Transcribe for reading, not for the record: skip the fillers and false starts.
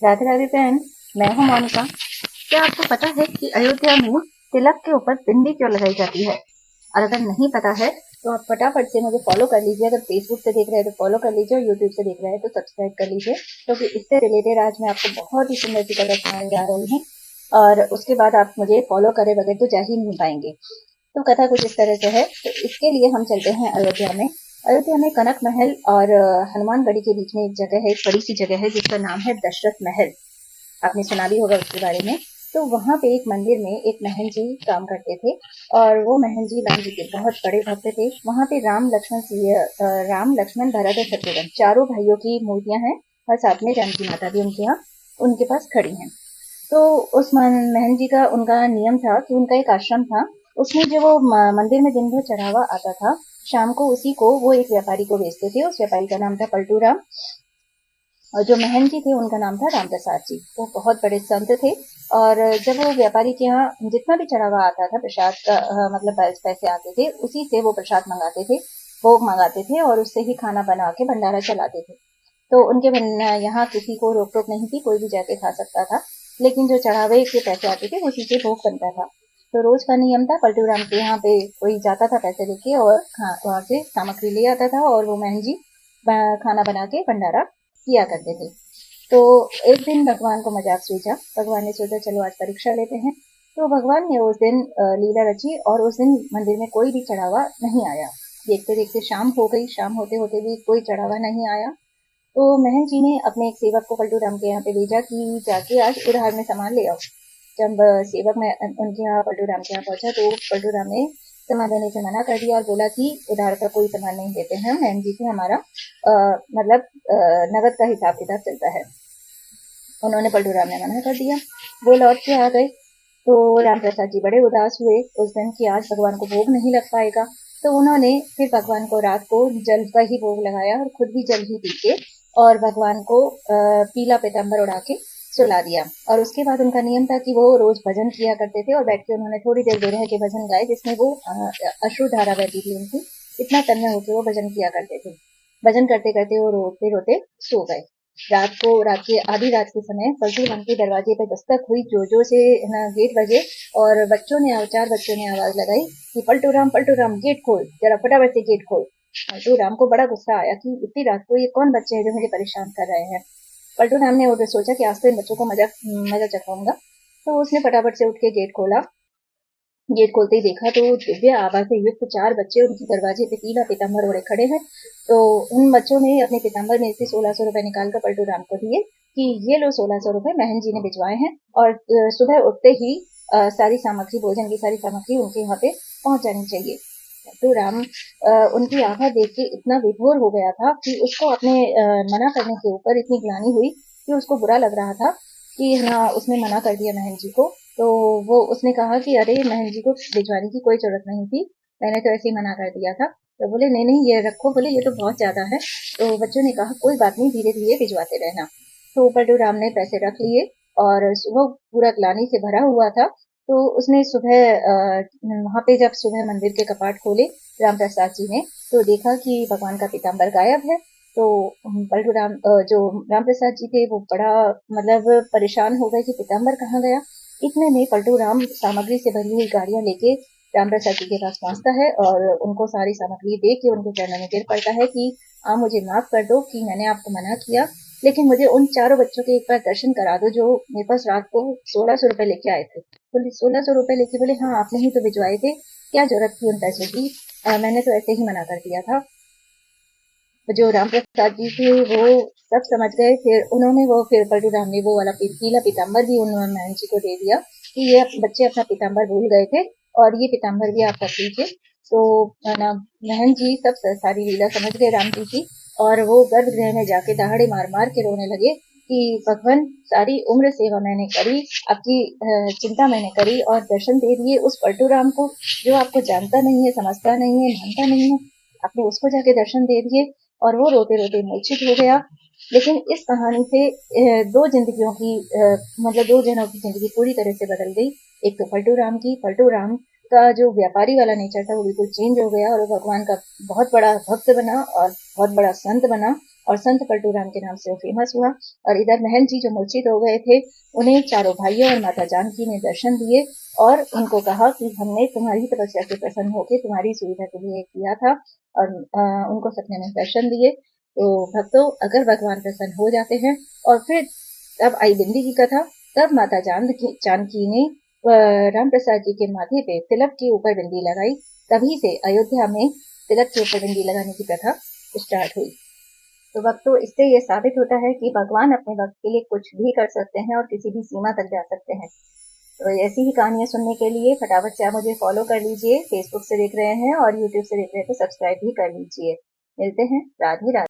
राधे राधे बहन। मैं हूँ मोनिका। क्या आपको पता है कि अयोध्या में तिलक के ऊपर बिंदी क्यों लगाई जाती है? और अगर नहीं पता है तो आप फटाफट से मुझे फॉलो कर लीजिए। अगर फेसबुक से देख रहे हैं तो फॉलो कर लीजिए, और यूट्यूब से देख रहे हैं तो सब्सक्राइब कर लीजिए, क्योंकि इससे रिलेटेड आज मैं आपको बहुत ही सुंदर सी कथा सुनाने जा रही हूँ। और उसके बाद आप मुझे फॉलो करे बगैर तो जा ही नहीं पाएंगे। तो कथा कुछ इस तरह से है। तो इसके लिए हम चलते हैं अयोध्या में। अयोध्या में कनक महल और हनुमानगढ़ी के बीच में एक जगह है, एक बड़ी सी जगह है जिसका नाम है दशरथ महल। आपने सुना भी होगा उसके बारे में। तो वहां पे एक मंदिर में एक महन जी काम करते थे, और वो महन जी राम जी के बहुत बड़े भक्त थे। वहां पे राम लक्ष्मण भरत और शत्रुघ्न चारों भाइयों की मूर्तियां हैं, और साथ में जानकी माता भी उनके यहाँ उनके पास खड़ी हैं। तो उस महन जी का उनका नियम था कि उनका एक आश्रम था। उसमें जो वो मंदिर में दिन भर चढ़ावा आता था, शाम को उसी को वो एक व्यापारी को बेचते थे। उस व्यापारी का नाम था पलटू राम, और जो महन जी थे उनका नाम था राम प्रसाद जी। वो बहुत बड़े संत थे। और जब वो व्यापारी के यहाँ जितना भी चढ़ावा आता था प्रसाद का, मतलब पैसे आते थे, उसी से वो प्रसाद मंगाते थे, भोग मंगाते थे, और उससे ही खाना बना के भंडारा चलाते थे। तो उनके यहाँ किसी को रोक टोक नहीं थी, कोई भी जाके खा सकता था। लेकिन जो चढ़ावे के पैसे आते थे उसी से भोग बनता था। तो रोज का नियम था, पलटू राम के यहाँ पे कोई जाता था पैसे लेके, और वहां से सामग्री ले आता था, और वो महन जी खाना बना के भंडारा किया करते थे। तो एक दिन भगवान को मजाक सूझा। भगवान ने सोचा चलो आज परीक्षा लेते हैं। तो भगवान ने उस दिन लीला रची, और उस दिन मंदिर में कोई भी चढ़ावा नहीं आया। देखते देखते शाम हो गई, शाम होते होते भी कोई चढ़ावा नहीं आया। तो महन जी ने अपने एक सेवक को पलटू राम के यहाँ पे भेजा कि जाके आज उधार में सामान ले आओ। जब सेवक में उनके यहाँ पलटू राम के यहाँ पहुंचा, तो पलटू राम ने सामान देने से मना कर दिया और बोला कि उधार का कोई सामान नहीं देते हैं महन जी से, हमारा मतलब नगद का हिसाब किताब चलता है। उन्होंने पलटू राम ने मना कर दिया। वो लौट के आ गए। तो राम प्रसाद जी बड़े उदास हुए उस दिन कि आज भगवान को भोग नहीं लग पाएगा। तो उन्होंने फिर भगवान को रात को जल का ही भोग लगाया, और खुद भी जल ही पी के, और भगवान को पीला पीताम्बर उड़ा के सुला दिया। और उसके बाद उनका नियम था कि वो रोज भजन किया करते थे, और बैठ के उन्होंने थोड़ी देर बेरह के भजन गाए, जिसमें वो अश्रुधारा बहती थी उनकी। इतना तन्मय होकर वो भजन किया करते थे। भजन करते करते वो रोते रोते सो गए। रात के आधी रात के समय पलटू राम के दरवाजे पर दस्तक हुई, जोर जोर से गेट बजे, और चार बच्चों ने आवाज लगाई कि पलटू राम गेट खोल, जरा फटाफट से गेट खोल। पलटू राम को बड़ा गुस्सा आया कि इतनी रात को ये कौन बच्चे हैं जो मुझे परेशान कर रहे हैं। पलटू राम ने उधर सोचा कि आज तो इन बच्चों को मजा चखाऊंगा। तो उसने फटाफट से उठ के गेट खोला। गेट खोलते ही देखा तो दिव्य आभा से युक्त चार बच्चे उनके दरवाजे पे पीला पीताम्बर ओढ़े खड़े हैं। तो उन बच्चों ने अपने पीताम्बर में से 1600 रुपए निकालकर पलटू राम को दिए कि ये लो 1600 रुपए महन जी ने भिजवाए हैं, और सुबह उठते ही सारी सामग्री, भोजन की सारी सामग्री उनके यहाँ पे पहुंच जानी चाहिए। तो राम उनकी आभा देख के इतना विभोर हो गया था कि उसको अपने मना करने के ऊपर इतनी ग्लानि हुई कि उसको बुरा लग रहा था कि हाँ, उसने मना कर दिया महन जी को। तो वो उसने कहा कि अरे महन जी को भिजवाने की कोई जरूरत नहीं थी, मैंने तो ऐसे ही मना कर दिया था। तो बोले नहीं नहीं, ये रखो। बोले ये तो बहुत ज्यादा है। तो बच्चों ने कहा कोई बात नहीं, धीरे धीरे भिजवाते रहना। तो पलटू राम ने पैसे रख लिए, और सुबह पूरा ग्लानि से भरा हुआ था। तो उसने वहां पे जब सुबह मंदिर के कपाट खोले राम प्रसाद जी ने, तो देखा कि भगवान का पीताम्बर गायब है। तो पलटू राम जो राम प्रसाद जी थे वो बड़ा मतलब परेशान हो गए कि पीताम्बर कहाँ गया। इतने में पलटू राम सामग्री से भरी हुई गाड़ियां लेके राम प्रसाद जी के पास पहुंचता है, और उनको सारी सामग्री दे के उनके चरणों में गिर पड़ता है कि आप मुझे माफ कर दो कि मैंने आपको मना किया, लेकिन मुझे उन चारों बच्चों के एक बार दर्शन करा दो जो मेरे पास रात को 1600 रुपए लेके आए थे। बोले 1600 रुपए लेके? बोले हाँ, आपने ही तो भिजवाए थे, क्या जरूरत थी उन पैसों की, मैंने तो ऐसे ही मना कर दिया था। जो राम प्रसाद जी थे वो सब समझ गए। फिर पलटू राम ने वो वाला पीला पीताम्बर भी उन महन जी को दे दिया कि ये बच्चे अपना पीताम्बर भूल गए थे, और ये पीताम्बर भी आप रख लीजिए। तो महन जी सब सारी लीला समझ गए राम जी की, और वो गर्भगृह में जाके दहाड़े मार मार के रोने लगे कि भगवान, सारी उम्र सेवा मैंने करी, आपकी चिंता मैंने करी, और दर्शन दे दिए उस पलटू राम को जो आपको जानता नहीं है, समझता नहीं है, मानता नहीं है। आपने उसको जाके दर्शन दे दिए। और वो रोते रोते मूर्छित हो गया। लेकिन इस कहानी से दो जिंदगियों की मतलब दो जनों की जिंदगी पूरी तरह से बदल गई। एक तो पलटू राम की। पलटू राम का जो व्यापारी वाला नेचर था वो बिल्कुल चेंज हो गया, और वो भगवान का बहुत बड़ा भक्त बना और बहुत बड़ा संत बना, और संत पलटूराम के नाम से वो फेमस हुआ। और इधर महल जी जो मूर्छित हो गए थे, उन्हें चारों भाइयों और माता जानकी ने दर्शन दिए और उनको कहा कि हमने तुम्हारी तपस्या से प्रसन्न होकर तुम्हारी सुविधा के लिए किया था। और उनको सपने में दर्शन दिए। तो भक्तों, अगर भगवान प्रसन्न हो जाते हैं और फिर तब आई बिंदी की कथा। तब माता जानकी ने राम प्रसाद जी के माथे पे तिलक के ऊपर बिंदी लगाई। तभी से अयोध्या में तिलक के ऊपर बिंदी लगाने की प्रथा स्टार्ट हुई। तो भक्तों, इससे ये साबित होता है कि भगवान अपने भक्त के लिए कुछ भी कर सकते हैं और किसी भी सीमा तक जा सकते हैं। तो ऐसी ही कहानियां सुनने के लिए फटाफट से आप मुझे फॉलो कर लीजिए। फेसबुक से देख रहे हैं और यूट्यूब से देख रहे हैं तो सब्सक्राइब भी कर लीजिए। मिलते हैं। राधे राधे।